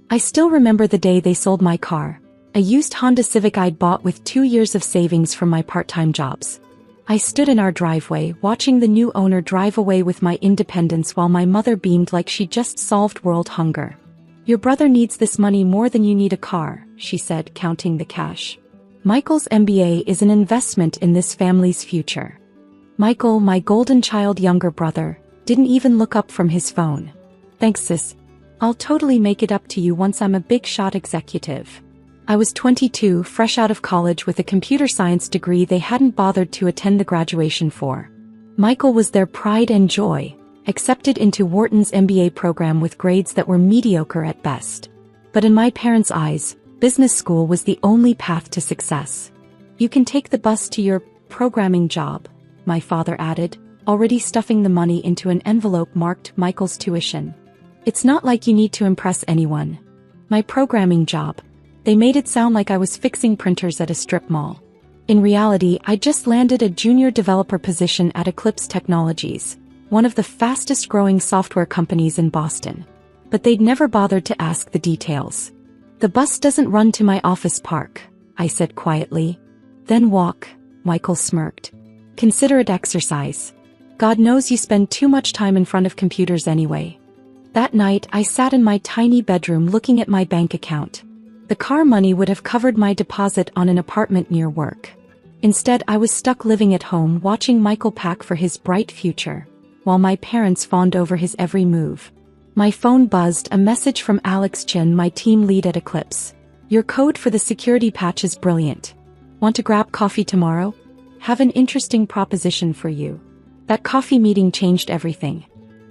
I still remember the day they sold my car, a used Honda Civic I'd bought with 2 years of savings from my part-time jobs. I stood in our driveway watching the new owner drive away with my independence while my mother beamed like she just solved world hunger. "Your brother needs this money more than you need a car," she said, counting the cash. "Michael's MBA is an investment in this family's future." Michael, my golden child younger brother, didn't even look up from his phone. "Thanks, sis. I'll totally make it up to you once I'm a big-shot executive." I was 22, fresh out of college with a computer science degree they hadn't bothered to attend the graduation for. Michael was their pride and joy, accepted into Wharton's MBA program with grades that were mediocre at best. But in my parents' eyes, business school was the only path to success. "You can take the bus to your programming job," my father added, already stuffing the money into an envelope marked Michael's tuition. "It's not like you need to impress anyone." My programming job. They made it sound like I was fixing printers at a strip mall. In reality, I just landed a junior developer position at Eclipse Technologies, one of the fastest-growing software companies in Boston. But they'd never bothered to ask the details. "The bus doesn't run to my office park," I said quietly. "Then walk," Michael smirked. "Consider it exercise. God knows you spend too much time in front of computers anyway." That night, I sat in my tiny bedroom looking at my bank account. The car money would have covered my deposit on an apartment near work. Instead, I was stuck living at home watching Michael pack for his bright future, while my parents fawned over his every move. My phone buzzed, a message from Alex Chin, my team lead at Eclipse. "Your code for the security patch is brilliant. Want to grab coffee tomorrow? Have an interesting proposition for you." That coffee meeting changed everything.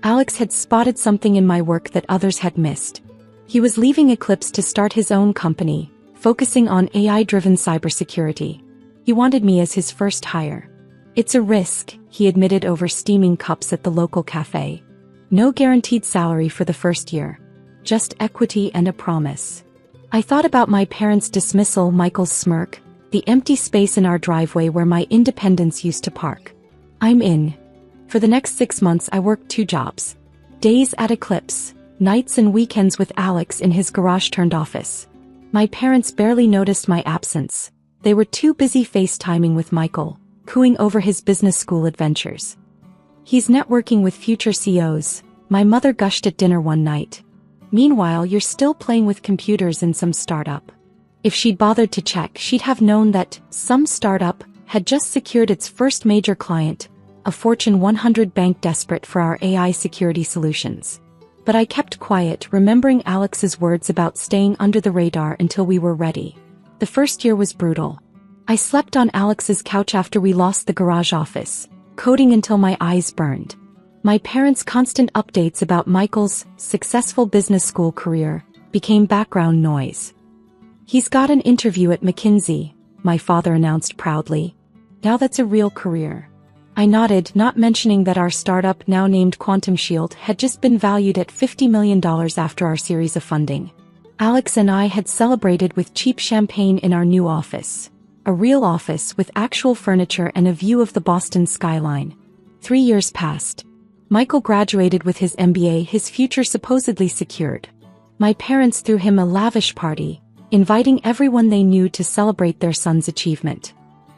Alex had spotted something in my work that others had missed. He was leaving Eclipse to start his own company, focusing on AI-driven cybersecurity. He wanted me as his first hire. "It's a risk," he admitted over steaming cups at the local cafe. "No guaranteed salary for the first year. Just equity and a promise." I thought about my parents' dismissal, Michael's smirk, the empty space in our driveway where my independence used to park. "I'm in." For the next 6 months I worked 2 jobs. Days at Eclipse, nights and weekends with Alex in his garage-turned-office. My parents barely noticed my absence. They were too busy FaceTiming with Michael, cooing over his business school adventures. "He's networking with future CEOs," my mother gushed at dinner one night. "Meanwhile, you're still playing with computers in some startup." If she'd bothered to check, she'd have known that some startup had just secured its first major client, a Fortune 100 bank desperate for our AI security solutions. But I kept quiet, remembering Alex's words about staying under the radar until we were ready. The first year was brutal. I slept on Alex's couch after we lost the garage office, coding until my eyes burned. My parents' constant updates about Michael's successful business school career became background noise. "He's got an interview at McKinsey," my father announced proudly. "Now that's a real career." I nodded, not mentioning that our startup, now named Quantum Shield, had just been valued at $50 million after our series of funding. Alex and I had celebrated with cheap champagne in our new office. A real office with actual furniture and a view of the Boston skyline. 3 years passed. Michael graduated with his MBA, his future supposedly secured. My parents threw him a lavish party, inviting everyone they knew to celebrate their son's achievement.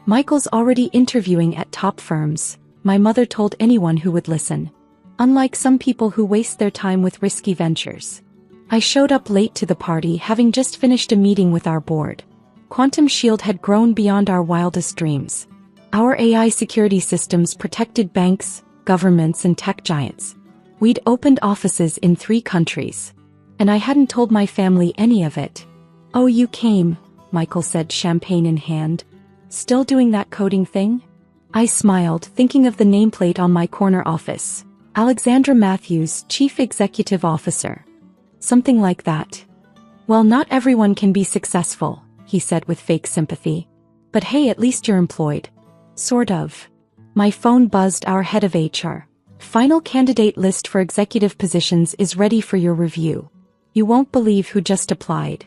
"Michael's already interviewing at top firms," my mother told anyone who would listen. "Unlike some people who waste their time with risky ventures." I showed up late to the party, having just finished a meeting with our board. Quantum Shield had grown beyond our wildest dreams. Our AI security systems protected banks, governments, and tech giants. We'd opened offices in 3 countries. And I hadn't told my family any of it. "Oh, you came," Michael said, champagne in hand. "Still doing that coding thing?" I smiled, thinking of the nameplate on my corner office. Alexandra Matthews, Chief Executive Officer. Something like that. "Well, not everyone can be successful," he said with fake sympathy. "But hey, at least you're employed." Sort of. My phone buzzed. "Our head of HR. Final candidate list for executive positions is ready for your review. You won't believe who just applied."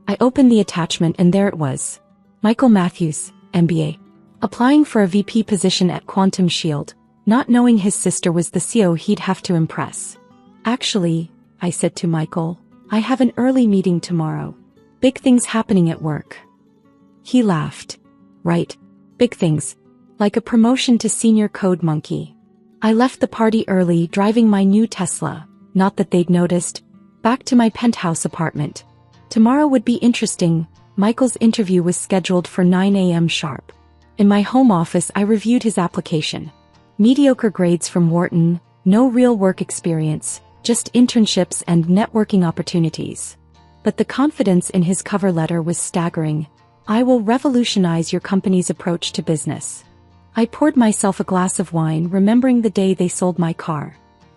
I opened the attachment and there it was. Michael Matthews, MBA. Applying for a VP position at Quantum Shield, not knowing his sister was the CEO he'd have to impress. "Actually," I said to Michael, I have an early meeting tomorrow. Big things happening at work. He laughed. Right. Big things. Like a promotion to senior code monkey. I left the party early driving my new Tesla, not that they'd noticed, back to my penthouse apartment. Tomorrow would be interesting. Michael's interview was scheduled for 9 a.m. sharp. In my home office I reviewed his application. Mediocre grades from Wharton, no real work experience, just internships and networking opportunities. But the confidence in his cover letter was staggering. I will revolutionize your company's approach to business. I poured myself a glass of wine, remembering the day they sold my car.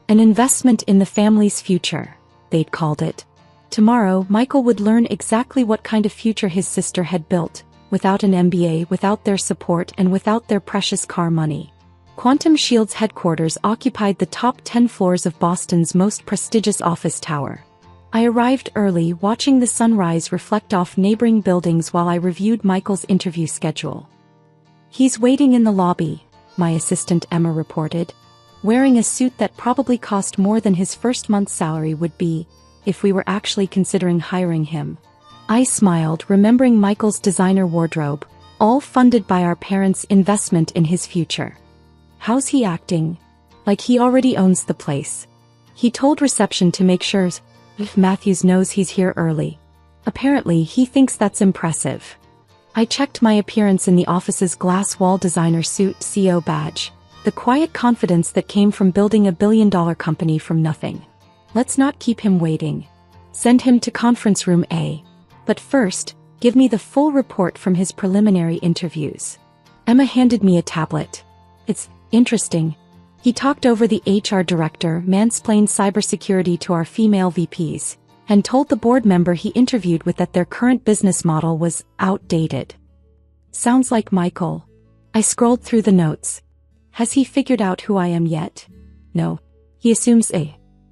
An investment in the family's future, they'd called it. Tomorrow, Michael would learn exactly what kind of future his sister had built, without an MBA, without their support, and without their precious car money. Quantum Shield's headquarters occupied the top 10 floors of Boston's most prestigious office tower. I arrived early, watching the sunrise reflect off neighboring buildings while I reviewed Michael's interview schedule. He's waiting in the lobby, my assistant Emma reported, wearing a suit that probably cost more than his first month's salary would be, if we were actually considering hiring him. I smiled, remembering Michael's designer wardrobe, all funded by our parents' investment in his future. How's he acting? Like he already owns the place. He told reception to make sure Matthews knows he's here early. Apparently, he thinks that's impressive. I checked my appearance in the office's glass wall designer suit CEO badge, the quiet confidence that came from building a billion-dollar company from nothing. Let's not keep him waiting. Send him to conference room A. But first, give me the full report from his preliminary interviews. Emma handed me a tablet. It's interesting. He talked over the HR director, mansplained cybersecurity to our female VPs, and told the board member he interviewed with that their current business model was outdated. Sounds like Michael. I scrolled through the notes. Has he figured out who I am yet? No. He assumes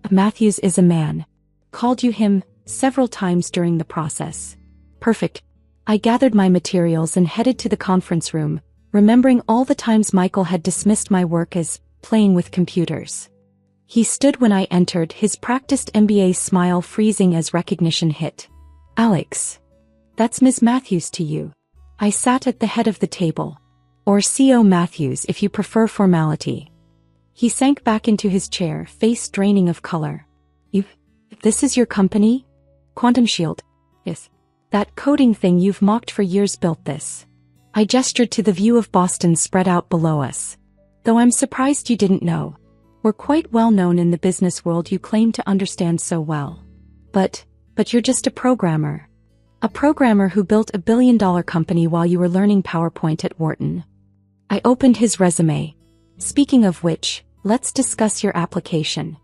Matthews is a man. Called you him several times during the process. Perfect. I gathered my materials and headed to the conference room, remembering all the times Michael had dismissed my work as playing with computers. He stood when I entered, his practiced MBA smile freezing as recognition hit. Alex. That's Ms. Matthews to you. I sat at the head of the table. Or CO Matthews if you prefer formality. He sank back into his chair, face draining of color. This is your company? Quantum Shield. Yes. That coding thing you've mocked for years built this. I gestured to the view of Boston spread out below us. Though I'm surprised you didn't know. We're quite well known in the business world you claim to understand so well. But you're just a programmer. A programmer who built a billion-dollar company while you were learning PowerPoint at Wharton. I opened his resume. Speaking of which, let's discuss your application.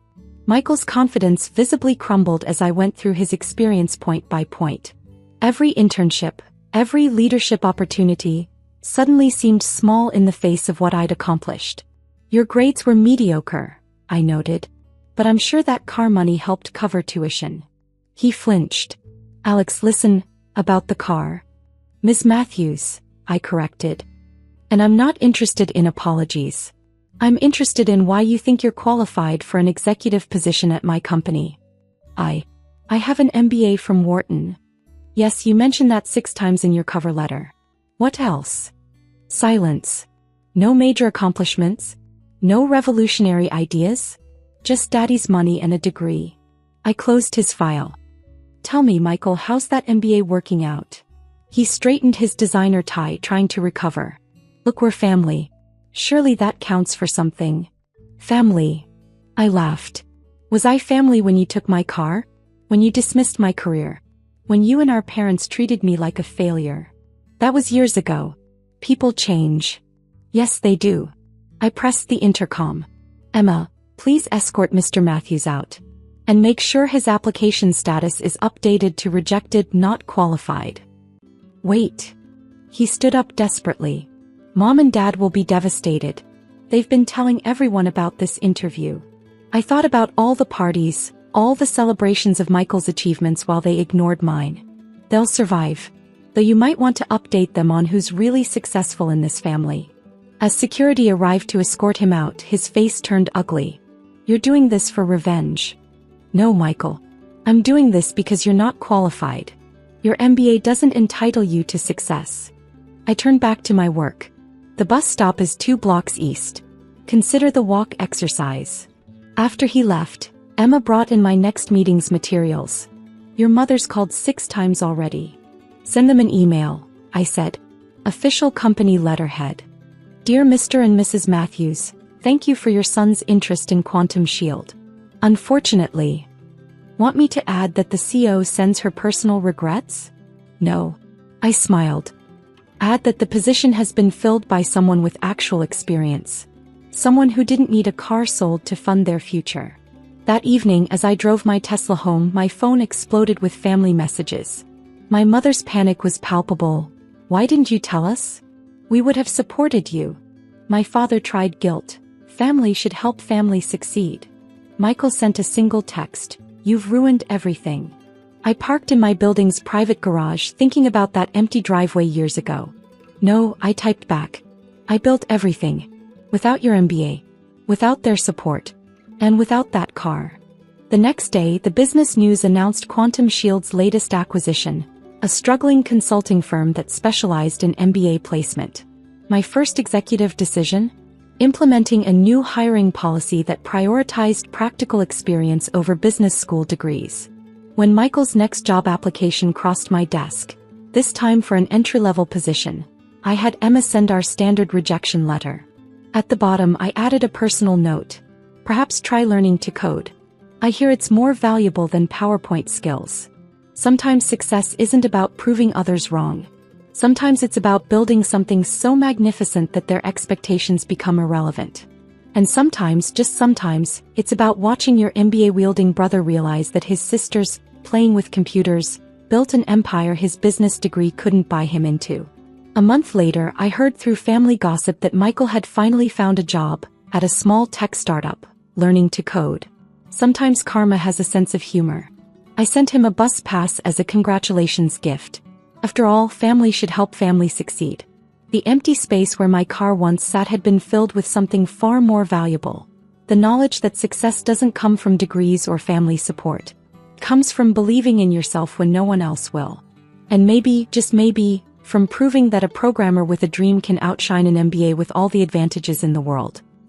Michael's confidence visibly crumbled as I went through his experience point by point. Every internship, every leadership opportunity, suddenly seemed small in the face of what I'd accomplished. Your grades were mediocre, I noted, but I'm sure that car money helped cover tuition. He flinched. Alex, listen, about the car. Ms. Matthews, I corrected. And I'm not interested in apologies. I'm interested in why you think you're qualified for an executive position at my company. I have an MBA from Wharton. Yes, you mentioned that 6 times in your cover letter. What else? Silence. No major accomplishments? No revolutionary ideas? Just daddy's money and a degree. I closed his file. Tell me, Michael, how's that MBA working out? He straightened his designer tie, trying to recover. Look, we're family. Surely that counts for something. Family. I laughed. Was I family when you took my car? When you dismissed my career? When you and our parents treated me like a failure? That was years ago. People change. Yes, they do. I pressed the intercom. Emma, please escort Mr. Matthews out. And make sure his application status is updated to rejected, not qualified. Wait. He stood up desperately. Mom and Dad will be devastated. They've been telling everyone about this interview. I thought about all the parties, all the celebrations of Michael's achievements while they ignored mine. They'll survive. Though you might want to update them on who's really successful in this family. As security arrived to escort him out, his face turned ugly. You're doing this for revenge. No, Michael. I'm doing this because you're not qualified. Your MBA doesn't entitle you to success. I turned back to my work. The bus stop is 2 blocks east. Consider the walk exercise. After he left, Emma brought in my next meeting's materials. Your mother's called 6 times already. Send them an email, I said. Official company letterhead. Dear Mr. and Mrs. Matthews, thank you for your son's interest in Quantum Shield. Unfortunately, want me to add that the CEO sends her personal regrets? No. I smiled. Add that the position has been filled by someone with actual experience. Someone who didn't need a car sold to fund their future. That evening, as I drove my Tesla home, my phone exploded with family messages. My mother's panic was palpable. Why didn't you tell us? We would have supported you. My father tried guilt. Family should help family succeed. Michael sent a single text. You've ruined everything. I parked in my building's private garage thinking about that empty driveway years ago. No, I typed back. I built everything. Without your MBA. Without their support. And without that car. The next day, the Business News announced Quantum Shield's latest acquisition, a struggling consulting firm that specialized in MBA placement. My first executive decision? Implementing a new hiring policy that prioritized practical experience over business school degrees. When Michael's next job application crossed my desk, this time for an entry-level position, I had Emma send our standard rejection letter. At the bottom, I added a personal note. Perhaps try learning to code. I hear it's more valuable than PowerPoint skills. Sometimes success isn't about proving others wrong. Sometimes it's about building something so magnificent that their expectations become irrelevant. And sometimes, just sometimes, it's about watching your MBA-wielding brother realize that his sister's, playing with computers, built an empire his business degree couldn't buy him into. A month later, I heard through family gossip that Michael had finally found a job at a small tech startup, learning to code. Sometimes karma has a sense of humor. I sent him a bus pass as a congratulations gift. After all, family should help family succeed. The empty space where my car once sat had been filled with something far more valuable. The knowledge that success doesn't come from degrees or family support. It comes from believing in yourself when no one else will. And maybe, just maybe, from proving that a programmer with a dream can outshine an MBA with all the advantages in the world.